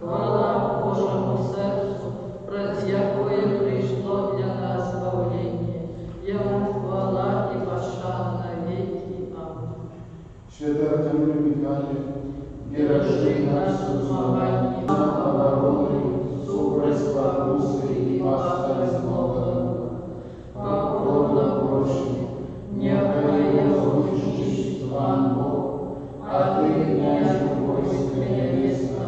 Chwała Święty Artemiu Michale, nie raczej nas uznawanie, na pavarory, supres pavusy i pastor z Boga. Pokorna prosi, niechaj rozliczyć Pan Bóg, a Ty, kniazu wojsk niebiesna,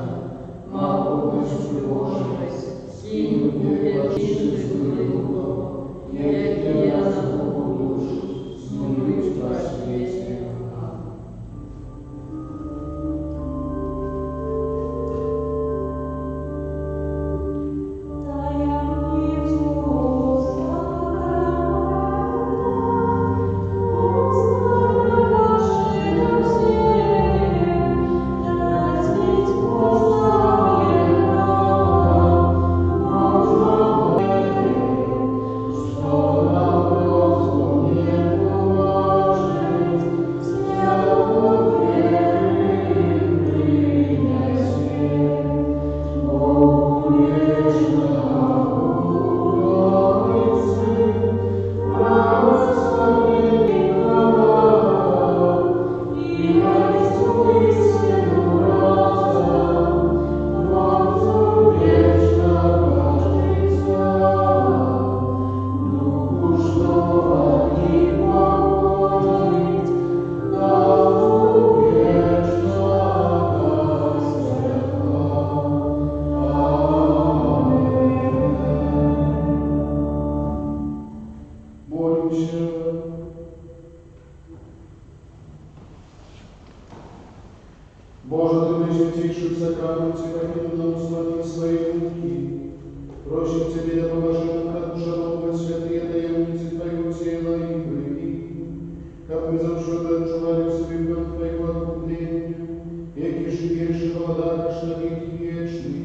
mogłbyś przyłożyć, z kim wyleczyć złego, jak ja z Bogu dusz, zmiłuj na świecie. Boże, Ty najświętniejszy w sakramencie takiego błogosławienia swojej łódki, prosi Ciebie, da poważnie uszanować świętej tajemnicy Twojego ciała i krwi, aby zawsze odczuwali w sobie pełen Twojego odkupienia, jakie żyjesz i podasz na wieki wieczne.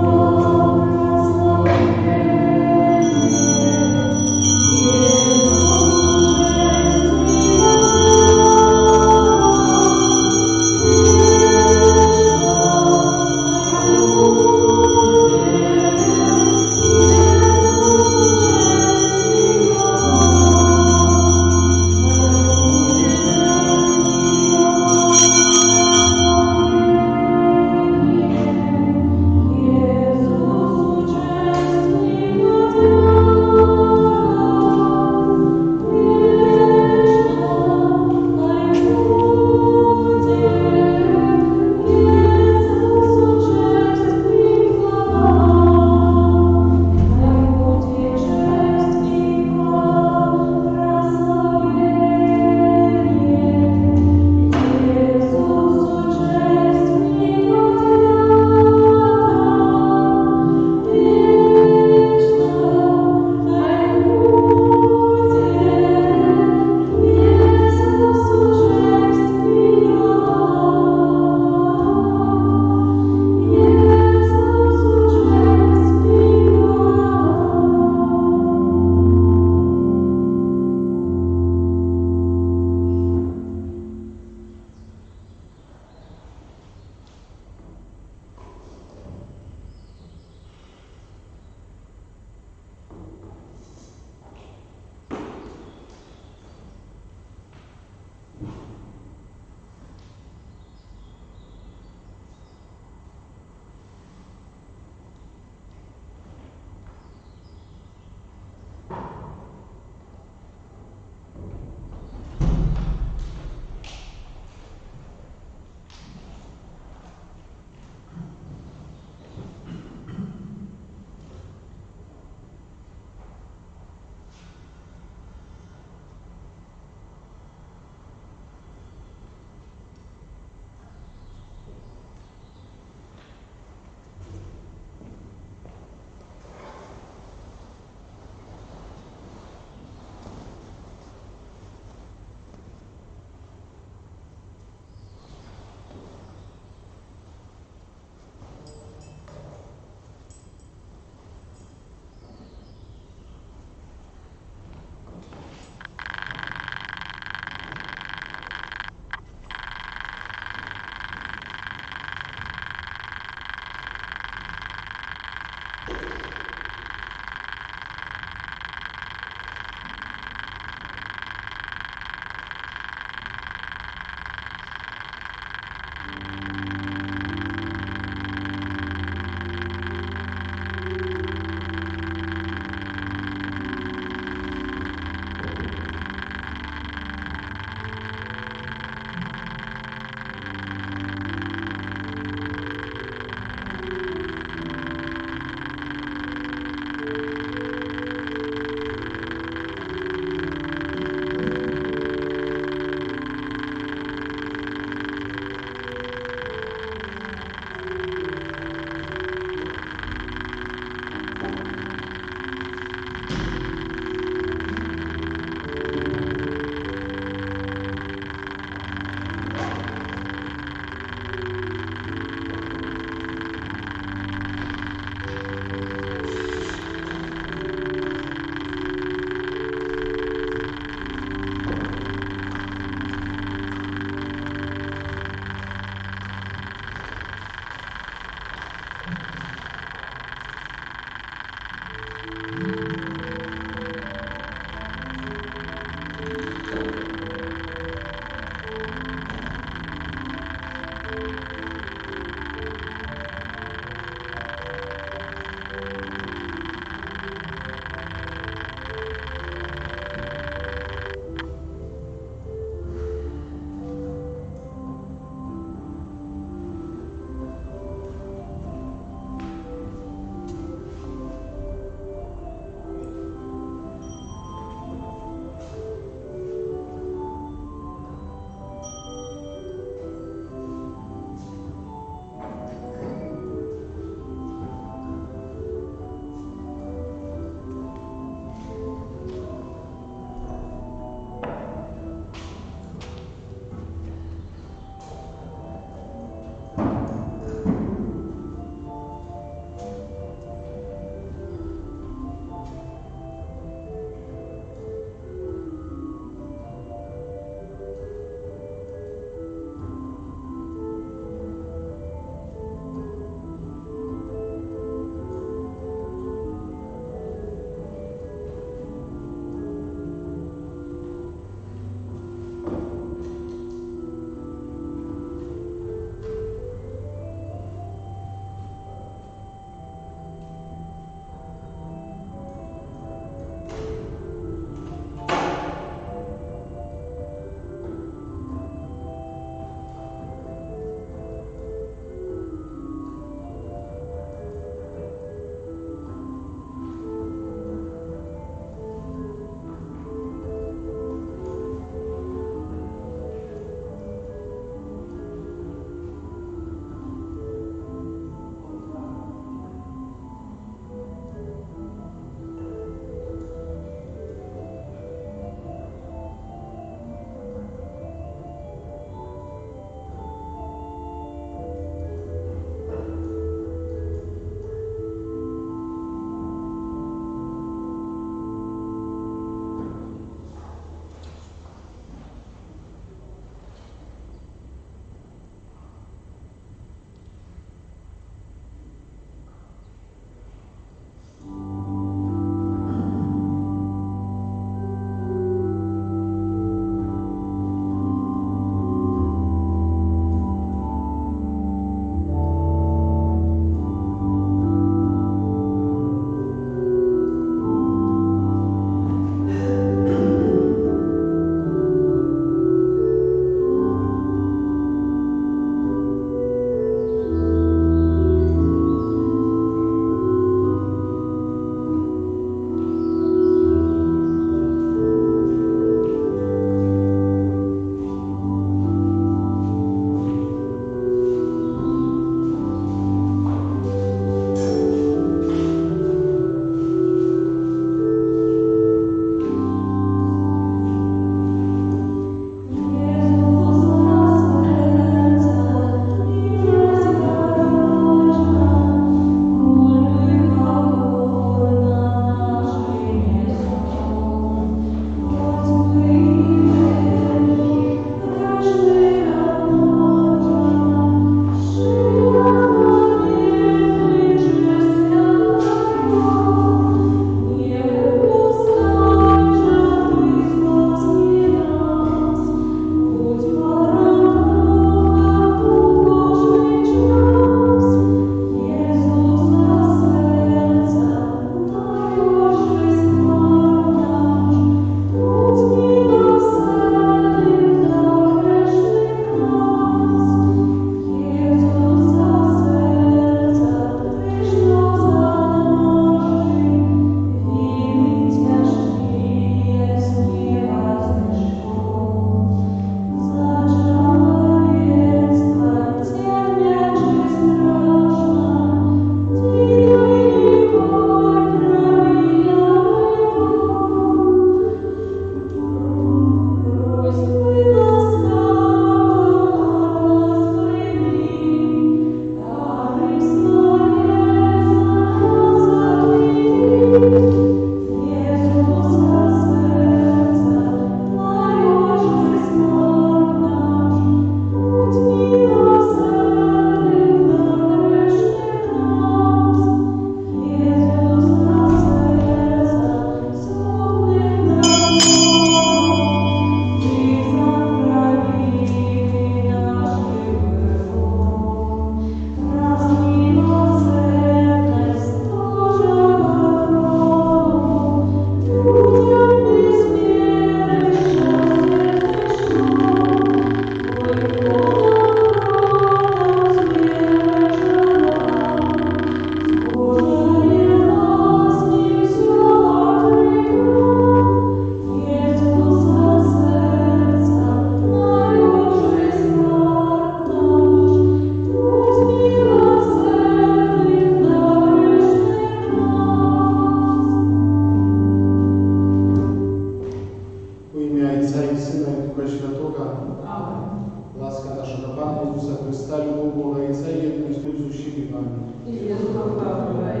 Pana Jezusa Chrysta, любов Бога і заєдність з усіми вами. I z duchem Pawłowej.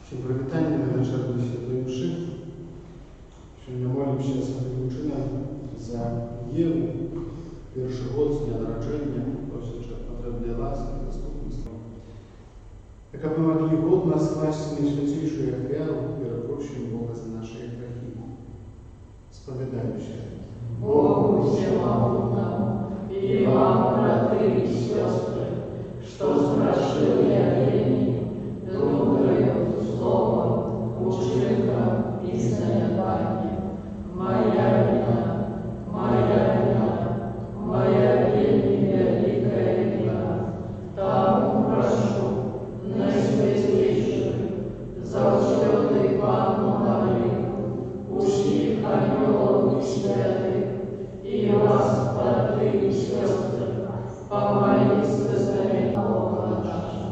Się привітання на начальної Святої Мши. Сьогодні молимося з Святим Чином за Єву, перший год з дня народження, просячи потребної ласки, заступництва. Так аби ми могли годно скласти найсвятейшую ахвяру, перепрощуємо Бога за наші грехи. Сповідаючи. Богу всемогутному и вам, братья и сестры, что совершил я веяние, думаю, словом, учинком и сознанием. Моя вина, моя вельми великая вина. Тому прошу, наисвятейшую, завсёды Панну Марию, усіх ангелов и святых, и вас, братья и сестры, помолитесь за меня, Бога нашего.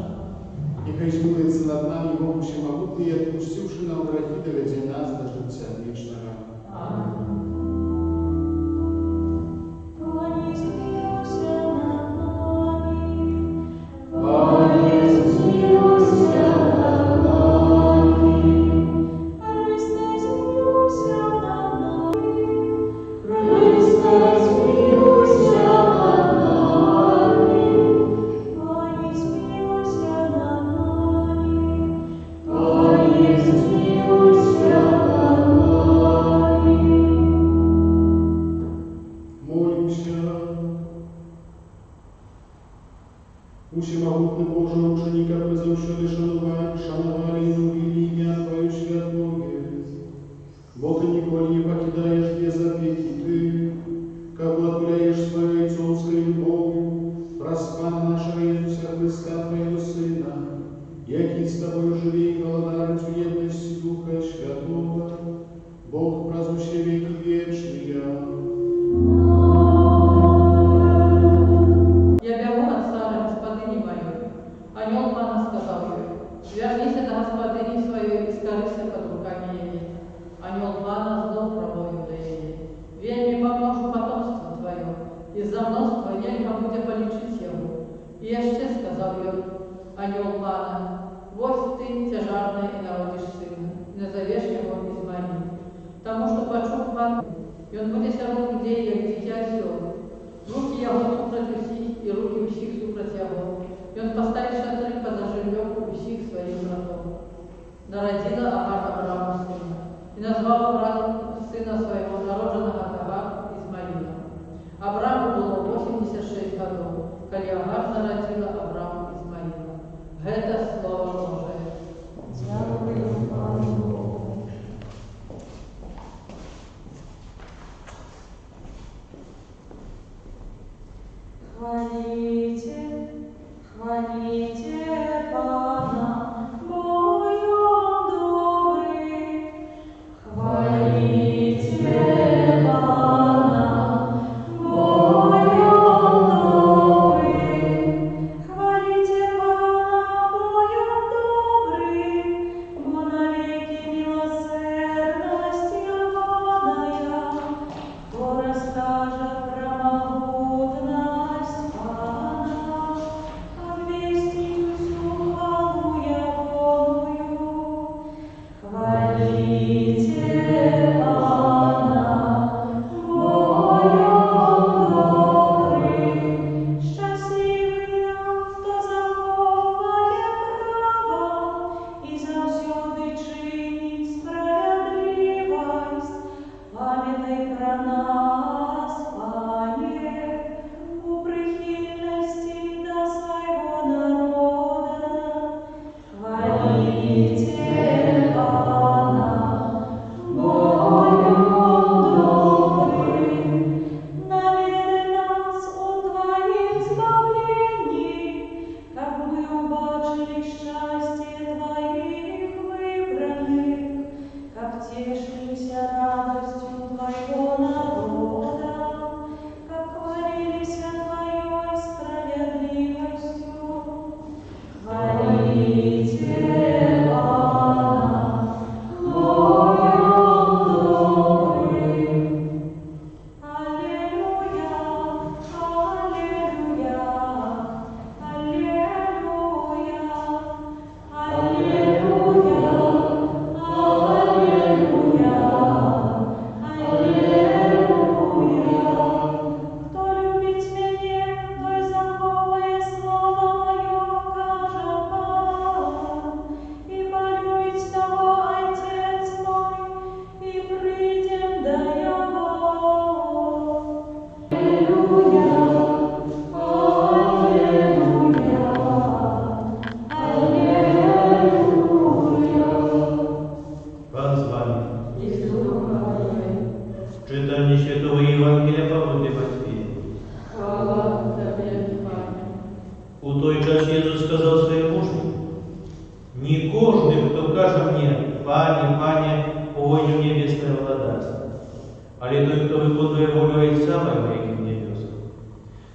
Нехай змилується над нами Бог всемогутний, отпустивши нам грехи, доведе нас до життя вічного. Аминь. Усемогутний Боже, ученика призавшили шанували и любили имя Твое святое. Бо Ты николи не покидаешь без опеки Ты, как благословляешь Своей отцовской любовью, распана нашего Иисуса Христа, Твоего Сына, яки с Тобою живи и голодарить в едности Духа Святого, Бог празднующий веки вечные. Анёл Пана сказал ей: «Вернися до господыни своей и скорыся под руками ей». Анёл Пана знал промовил до ей: «Вельми помножу потомство твое, из-за множества нельзя будет полечить его». И еще сказал ей Анёл Пана: «Вось ты тяжарная и народишь сына, назовешь его Измаил, потому что почув Пан, и он будет сярод людей, як дитя сел. Руки его супроть усих, и руки усих супроть его. И он поставит шатры под оживлёвку усих своих братов. Народила Агар Аврааму сына, и назвал Авраам сына своего, народженного от Агар, Измаила. Аврааму было 86 годов, коли Агар народила Аврааму Измаила. Это слово Божие. Дякую Пану Богу. Хвалите, хвалите Пана, Богом добрый. Хвалите Пана, Богом добрый. Хвалите Пана, Богом добрый, бо навеки милосердность Его, бо расскажет про могутность Пана.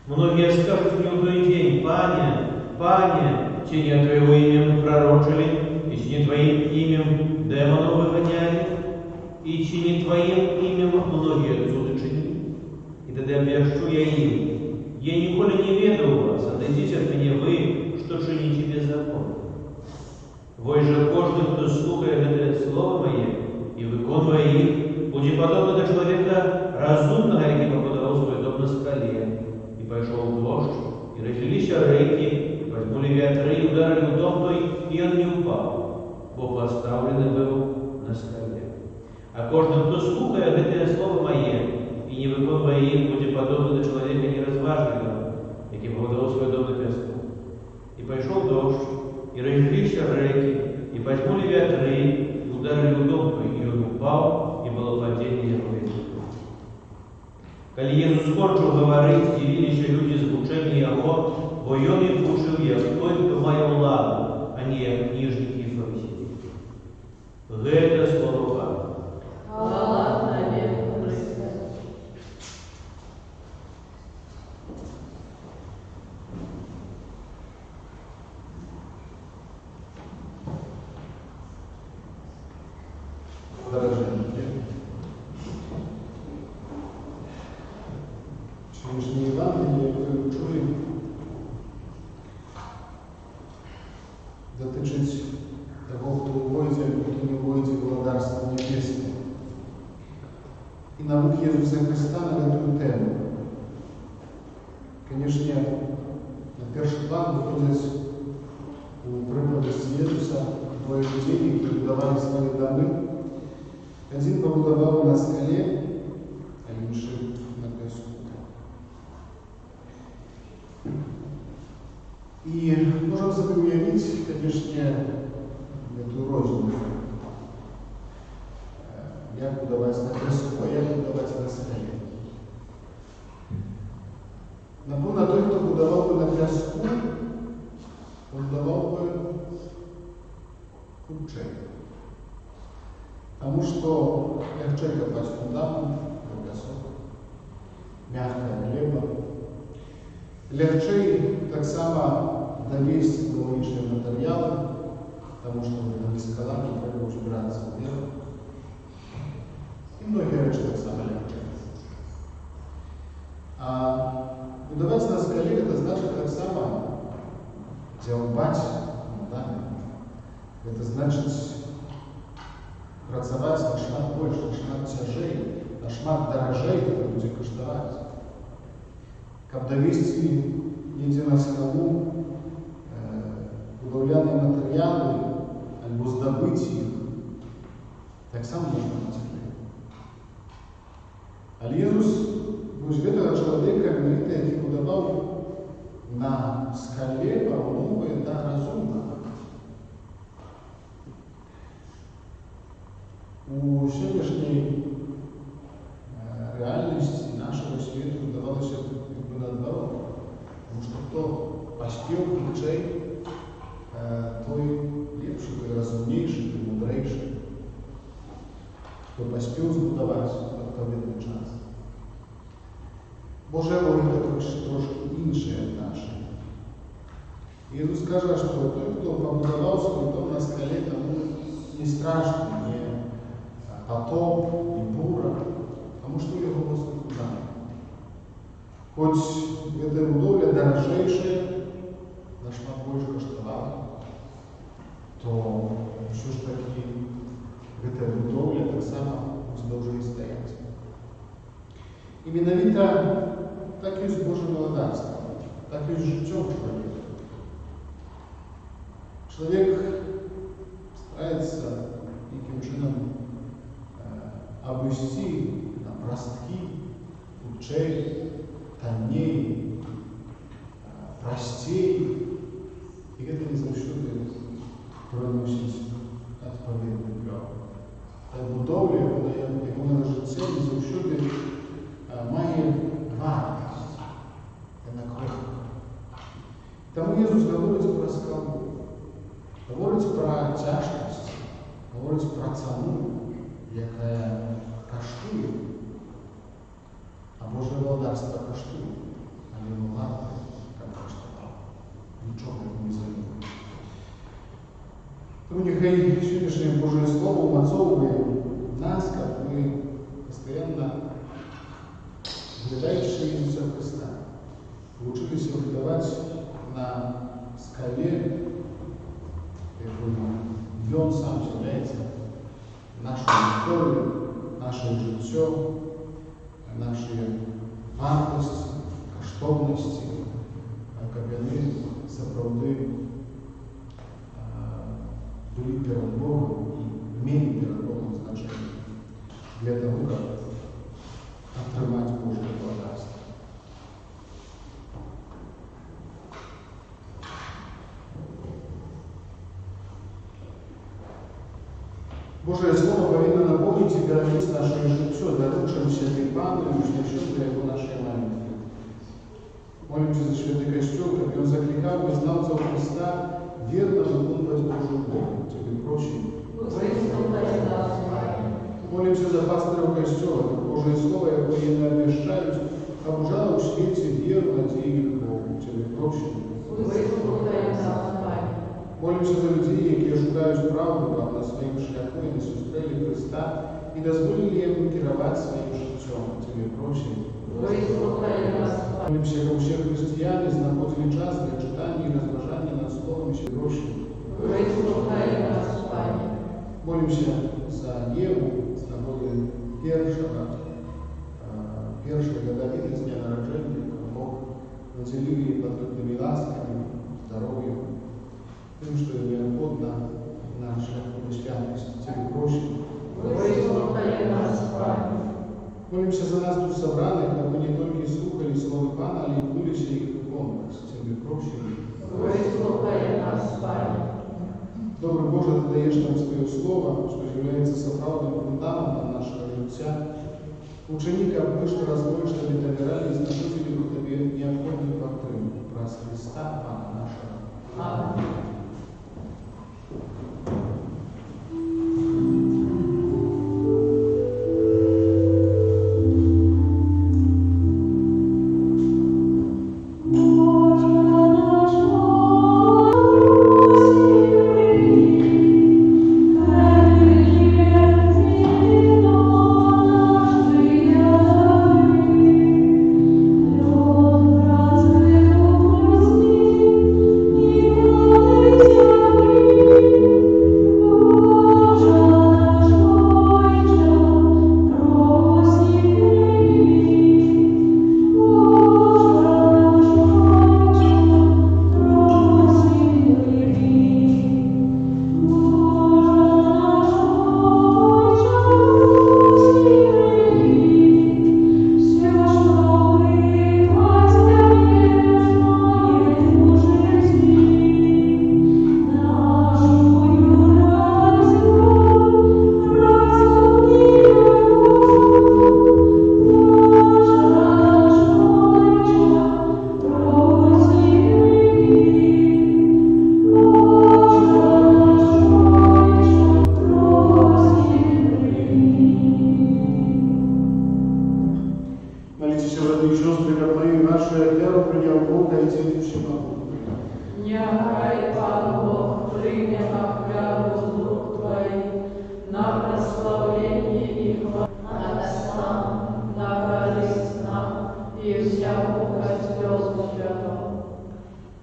Многие скажут мне в той день: Пане, Пане, чи не Твоего именем пророчили, и чи не Твоим именем демонов выгоняли, и чи не Твоим именем многие цуды чинили. И тогда обвяжу я им: я николи не ведал вас, отойдите от меня вы, что чините беззаконие. Вы же каждый, кто слухает это слово мое и выконывая их, будет подобно до человека разумного, який побудовал свой дом на скале. И пошел дождь, и разлились реки, и возьмули ветры, и ударили в дом той, и он не упал, бо поставленный был на скале. А каждый, кто слухает это слово мое и не выконывая их, будет подобно до человека неразважливого, який побудовал свой дом на песку. И пошел дождь, и разлились реки, и возьмули ветры, и ударили в дом той, и он упал, и было падение его. Коли Иисус кончил говорить, дивились люди звучения Его, бо он их учил як той, кто має владу, а не книжники и фарисеи. Это слово Бога. Хвала навеку Христе. Дорогие, сегодняшнее Евангелие, яке ви чули, дотичить того, хто войде, хто не войде в Владарство Небесне. И наук Иисуса Христа на эту тему. Конечно, на первый план выходит у проповеди Иисуса двое людей, которые будовали свои дома. Один побудовал на скале, а інший на песку. И можем себе уявить, конечно, эту розницу. Як будовать на песку, а як будовать на скале. Напевно, той, хто будував би на піску, будував би худший. Потому что легче копать фундамент, песок, мягкая глеба. Легче так само довести экологичные материалы, потому что на скалах не треба убираться вверх. И многие вещи так само легче. А будовать на скале это значит так само дзяўбаць фундамент. Это значит працаваць нашмат больш, нашмат цяжэй, нашмат даражэй, это будзе каштаваць. Каб давесці недзе на скалу будаўляныя матэрыялы альбо здабыць іх, таксама можна цяжэй. Але Езус вось гэтага чалавека, менавіта, які будаваў на скале, параўноўвае да разумнага. У сегодняшней реальности нашего света удавалось как бы наоборот. Потому что кто поспел худшей, той лепший, той разумнейший, той мудрейший. Кто поспел збудовать отповедный час. Божья логика трошки іншая от нашей. Иисус скажет, что той, кто побудовал свой дом на скале, тому не страшно, не потоп, не бура, потому что его воздух фундамент. Хоть эта будовля дорожейшая, нашмат больше коштовала, то все ж таки эта будовля так само должна стоять. И менавіта так и с Божьим владарством, так и с життем человека. Человек старается неким чином обвести на простки, худшей, танней, простей, и это не завжди приносить відповідний крок. Та будовля, яку належить це, не завжди має вартість, на крок. Тому Ісус говорить про скалу, говорить про тяжкість, говорить про ціну, яка каштує, а Боже владарство каштує, але Нехай сегодняшнее Божье Слово умацовывает нас, как мы постоянно, глядящие Иисуса Христа, научились выдавать на скале, где Он сам является нашу историю, наше життя, наші вартості, коштовності, як вони справді були перед Богом і мали перед Богом значення для того, як отримати Божье благодатство. Божие Слово повинно наполнить и перенести наше життя, доручим Святий Пану и учничим для Его нашей молитвы. Молимся за Святый Костел, как Он закликал вызнавцев Христа, верно выполнять Божию волю, Тебе прощим. Молимся за пасторов Костела, как Божие Слово, якое не обещают, обужало в свете веру, надею и любовь, Тебе прощим. Молимся за людей, які шукають правду, а на своєму шляху і не зустріли Христа, і дозволили їм керувати своїм життям. Тебе прощим. Молимся, як всі християни знаходили час для читання і розважання над Словом, Тебе прощим. Молимся за Єву з нагоди першого годовини з дня народження, коли Бог наделил її потрібними ласками, здоров'ям, тем, что необходимо на шляху христианности, Тебе прощим. Молимся за нас тут собраних, аби не тільки слухали Слово Пана, але й вулися їх виконувати. Тебе прощим. Добрый Боже, Ты даешь нам Свое Слово, что является соправдным фундаментом нашего життя. Учени, как мы, что разбой, что не доверяли, и служили в Тебе необходимую подтримку. Про Христа, Пана нашего. Аминь.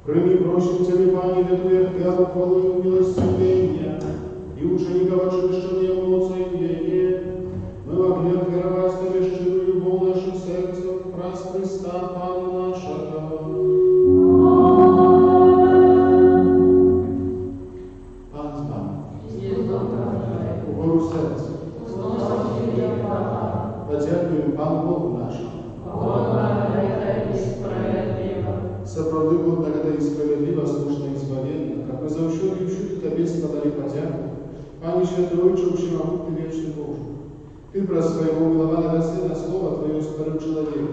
Прими, прощим Тебе, Пане, для Твоих веру, хвалу и милостивления, и учеников очищения эмоций, мы могли отверовать Тебе щирую любовь нашим сердцем, праз Христа, Пана нашего. Пан с вами. Упору сердца. Подякуем Пану Богу нашему. Соправды благодаря и справедливо, слушно и избавенно, как мы заучили и чуть Тебе складали подяку, Пане Святой, Всемогутный Вечный Боже. Ты про Своего милованного Сына Слово Твое створил человека,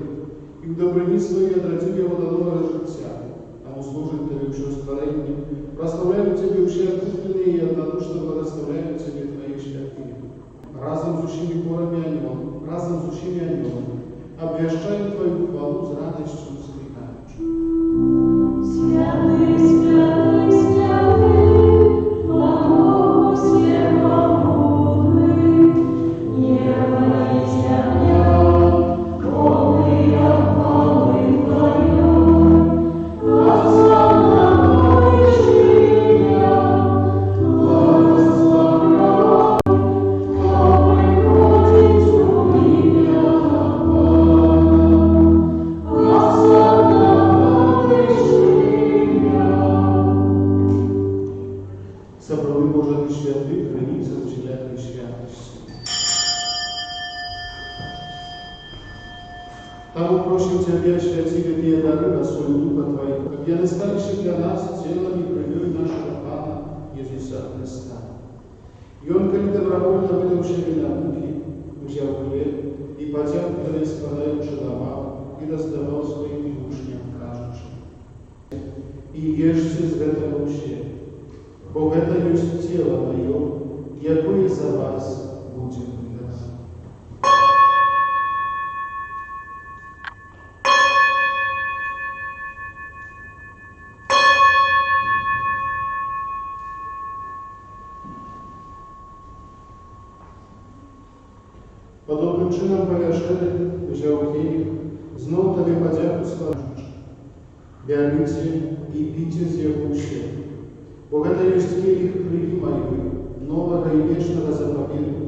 и в добрыни Своей отратил его до нового життя. Тому служит Тебе все створение, прославляю Тебе все отпущенные и однодушно благословляю Тебе Твои шляхи. Разом с ущими хорами ангелов, разом с ущими ангелами, обвящаем Твою хвалу с радостью вскрикаючи. Святый, святый, святый, Богу святые дары на соль Духа Твоего, как они стали для нас телом и кровью нашего Пана Иисуса Христа. И Он, коли добровольно выдавший на муки, взял хлеб и, потягивая, исполняющий ломал и раздавал своим учням кажущим. И ешьте с этого вообще, бо это есть тело мое, якое за вас будет выдано. Подобным чином повяжели, взял келих, знов тобі подяку скажуть. Берите и пите из его ущерб. Бо это есть келих крови моей, нового и вечного заповеду,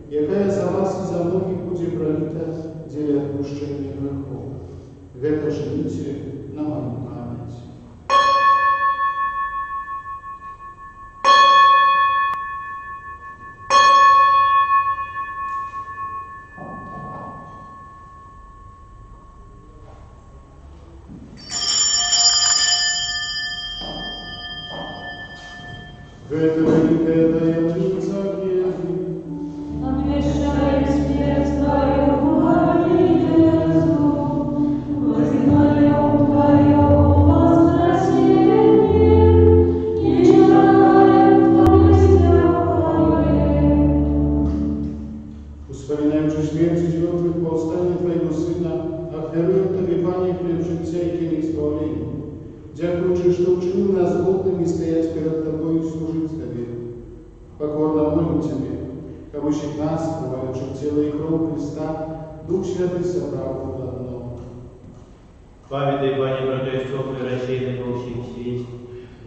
якая за вас и за многих будет пролита для отпущения грехов. Это живите на мою память. Это великая таемница веры. Обещай смерть Твою, Иисус, возгнаем Твое воскресение и желаем Твое здравие. Вспоминаем же смерть и мертвых по восстанию Твоего Сына, оферуем Тебе, Пане, хлеб жития и келих избавления. Дякуючи, что учинил нас годными стоять перед Тобой и служить Тебе. Покорно молим Тебе, кабыщих нас, бывающих тело и кровь Христа, Дух Святый собрал в одно. Памятай, Пане, братьев и рассеянных во всем свете,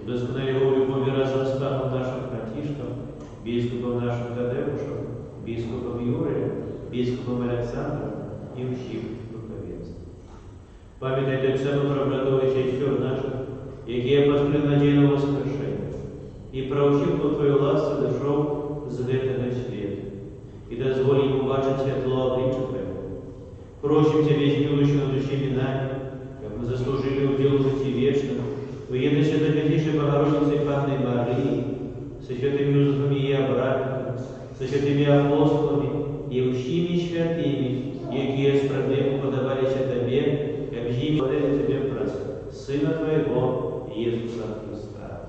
удосконали его любовь и разрастану нашим братишкам, бискупам нашим Тадеушам, бискупам Юрия, бискупам Александром и всем духовенством. Памятай так само про братов и сестер наших, якія пошли надію на воскрешення, і проучив по Твою ласку дошов з этого света, и дозволь ему бачить світло обличчя Твоего. Просим Тебя, измилующий над усеми нами, как мы заслужили удел жития вечного, в едности до Святейшей Богородицы Панны Марии, со святыми Иосифом и Авраамом, со святыми апостолами и всеми святыми, якие справедливо подавались Тебе, как зими благодаря Тебе просим, Сына Твоего, Иисуса Христа.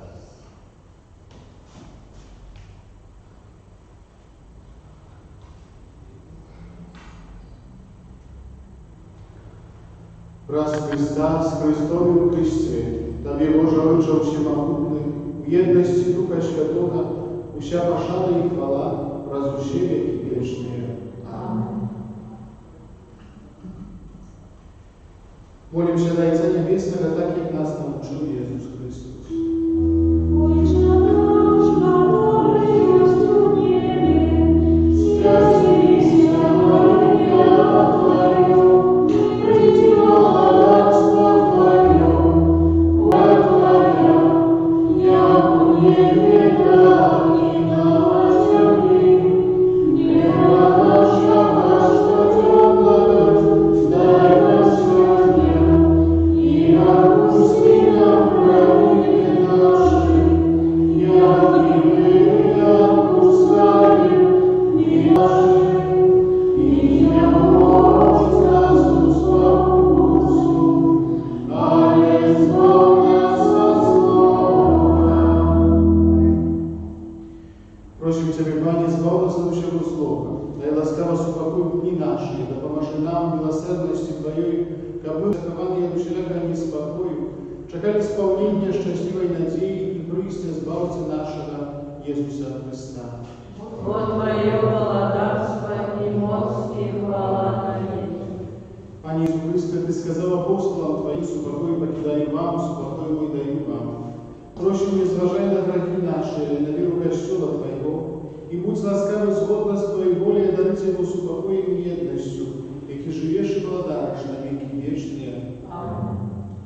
Раз Христа с Христом в Христе, Тобі, Боже Отче всемогутний, в єдності Духа Святого, уся пошана и хвала, разруши веки вечные. Аминь. Молимся на Отца Небесного, так как нас научил Иисус Христос. Отче наш, который есть в небе, святися имя Твое, приди царство Твое, воля Твоя, яко в небе, так и на земле. Хлеба нашего ежедневного дай нам сегодня, и отпусти нам провины наши, яко и мы отпускаем и наши, и не вводь нас в искушение, а избавь нас от злого. Просим Тебя, Пане, избавь нас от всего злого, дай ласкаво супокой дни наши, да поможи нам в милосердности Твоей, как мы, захование всякого неспокою, чекали исполнения счастливой надеи и прысть избавцы нашего Иисуса Христа. Вот Твое благодарство и моц и хвала на веки. Пане Иисус Христе, Ты сказал апостолам Твоим, супокой покидаю вам, супокой мой даю вам. Просим, не зважай на грехи наши, на веру костела Твоего, и будь ласкавый згодно с Твоей волей, дарить Его супокоем и едностью, яки живешь и владаешь на веки вечные. Аминь.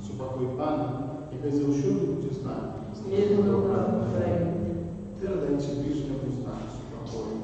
Супокой Пана, нехай завсюди буде з нами. Есть Духа Твоего. Передайте ближнему знак супокою.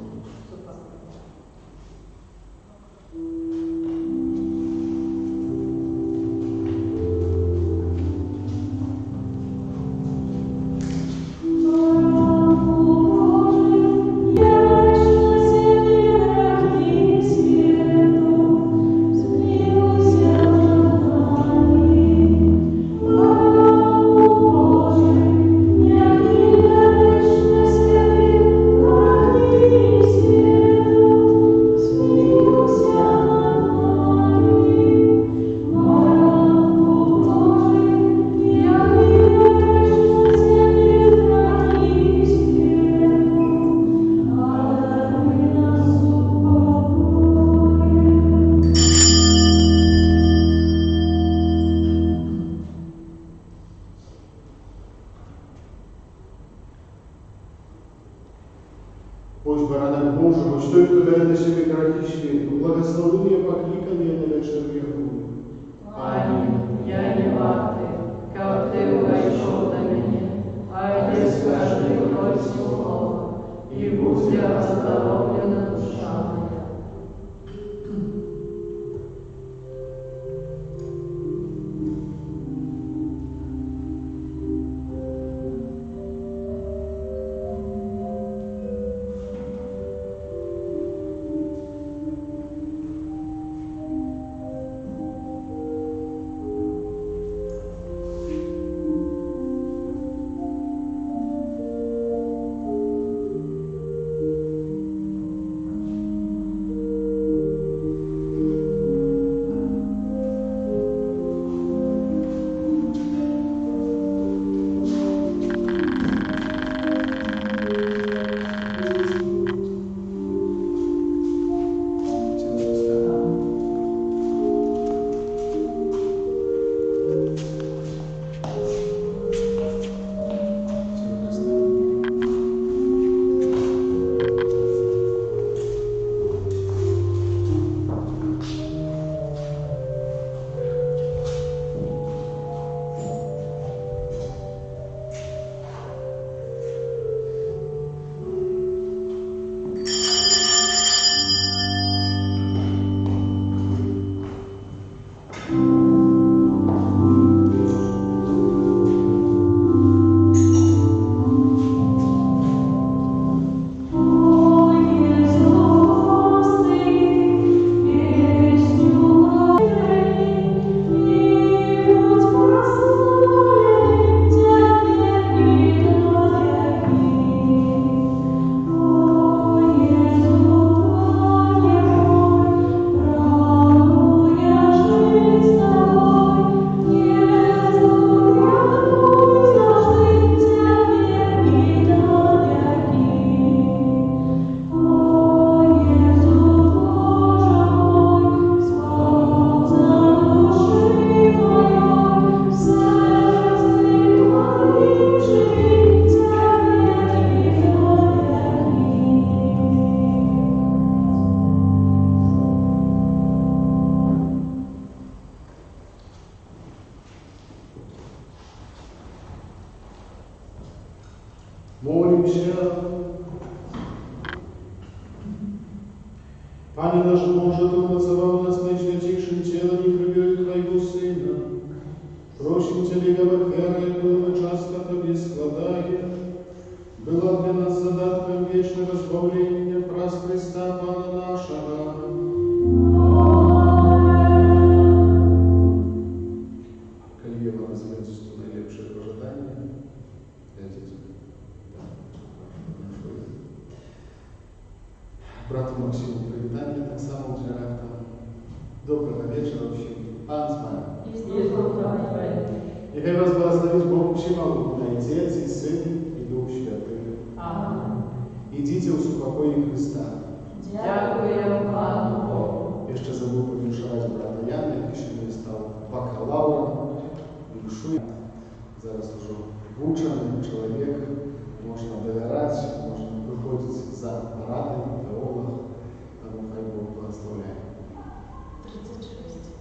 Господь, той, хто бере на себе грехи світу, благословення покликання на вечір Його. Амінь. Я не вартий, как ти увійшов до мене, а йди скажи Твоє слово, і буде оздоровлена душа моя. Молимся. Panie nasz Boże, Ty umocował nas najświętейшим телом и кровью Твоего Сына. Просим Тебя, как вера, которую мы часто Тебе складаем, была для нас задатком вечного избавления праз Христа Пана нашего. Коли вам известно наилепшее пожелание, брату Максиму привітання, так само директор. Доброго вечора всім. Пан з вами. Нехай вас благословить Бог Всемогутній, Отець і Син і Дух Святий. Амінь. Ідіть у супокої Христа. Дякую Пану Богу. Я ще забув повіншувати брата Яна, який ще не став бакалавром. Віншую. Зараз уже вучений чоловік, можна довіряти, можна виходити за порадою, теолог, тому хай Бог благословляє. 36.